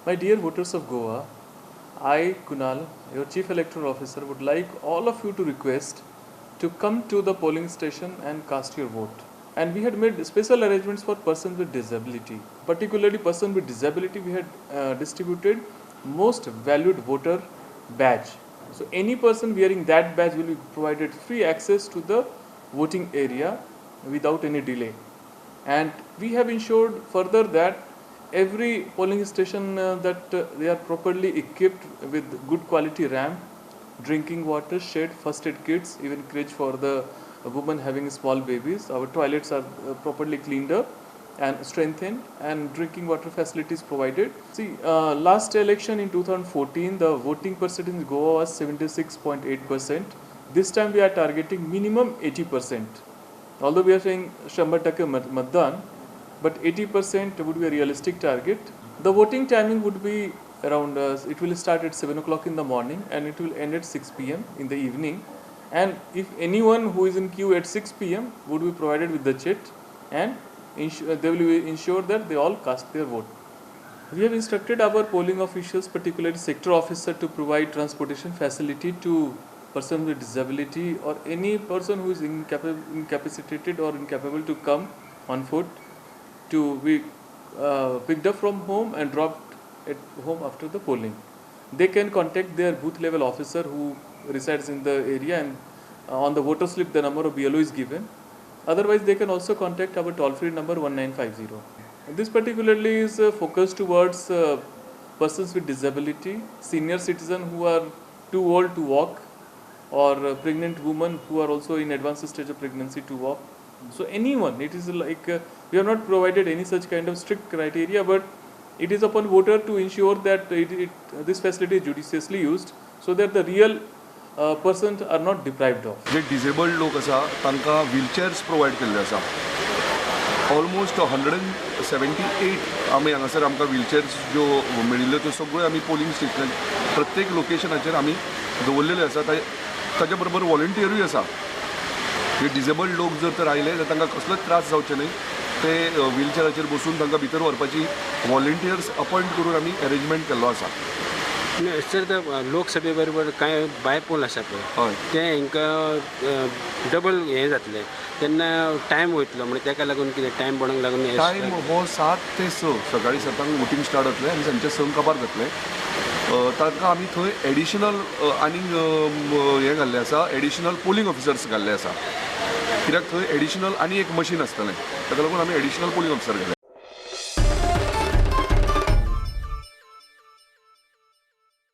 My dear voters of Goa, I, Kunal, your Chief Electoral Officer, would like all of you to request to come to the polling station and cast your vote. And we had made special arrangements for persons with disability. Particularly person with disability, we had distributed most valued voter badge. So any person wearing that badge will be provided free access to the voting area without any delay. And we have ensured further that every polling station they are properly equipped with good quality ramp, drinking water, shade, first aid kits, even crèche for the women having small babies. Our toilets are properly cleaned up and strengthened, and drinking water facilities provided. See, last election in 2014, the voting percentage in Goa was 76.8%. This time we are targeting minimum 80%. Although we are saying 100% matdan, but 80% would be a realistic target. The voting timing would be around, it will start at 7 o'clock in the morning and it will end at 6 p.m. in the evening. And if anyone who is in queue at 6 p.m. would be provided with the chit, and they will ensure that they all cast their vote. We have instructed our polling officials, particularly sector officer, to provide transportation facility to persons with disability or any person who is incapacitated or incapable to come on foot, to be picked up from home and dropped at home after the polling. They can contact their booth level officer who resides in the area, and on the voter slip the number of BLO is given. Otherwise, they can also contact our toll-free number 1950. This particularly is focused towards persons with disability, senior citizens who are too old to walk, or pregnant women who are also in advanced stage of pregnancy to walk. So anyone, it is like we have not provided any such kind of strict criteria, but it is upon voter to ensure that this facility is judiciously used so that the real persons are not deprived of. J disabled लोक आसा तांकां wheelchairs provide केल्ले आसा. Almost 178 आमी हांगासर आमकां wheelchairs ज्यो मेळिल्ल्यो त्यो सगळ्यो आमी पोलिंग स्टेशन प्रत्येक लोकेशनाचेर आमी दवरलेल्यो आसा. ताच्या बरोबर वॉलंटियरूय आसा. जे डिसेबल्ड लोक जर तर आयले जाल्यार तांकां कसलोच त्रास जावचे न्हय. ते व्हीलचेअराचेर बसून तांकां भितर व्हरपाची वॉलंटियर्स अपॉयंट करून आमी अरेंजमेंट केल्लो आसा. सर लोकसभे बरोबर कांय बायपोल आसा पळय ते हांकां डबल हें जातलें तेन्ना टायम वयतलो म्हणजे ताका लागून कितें टायम बोणाक लागून टायम हो 7 ते 6 सकाळीं 7 वोटींग स्टार्ट जातलें आनी सांजचे 6 काबार जातलें. तांकां आमी थंय एडिशनल आनीक हें घाल्लें आसा, एडिशनल पोलिंग ऑफिसर्स घाल्ले आसा. कित्याक थंय एडिशनल आनी एक मशीन आसतलें, ताका लागून आमी एडिशनल पोलिंग ऑफिसर घाले.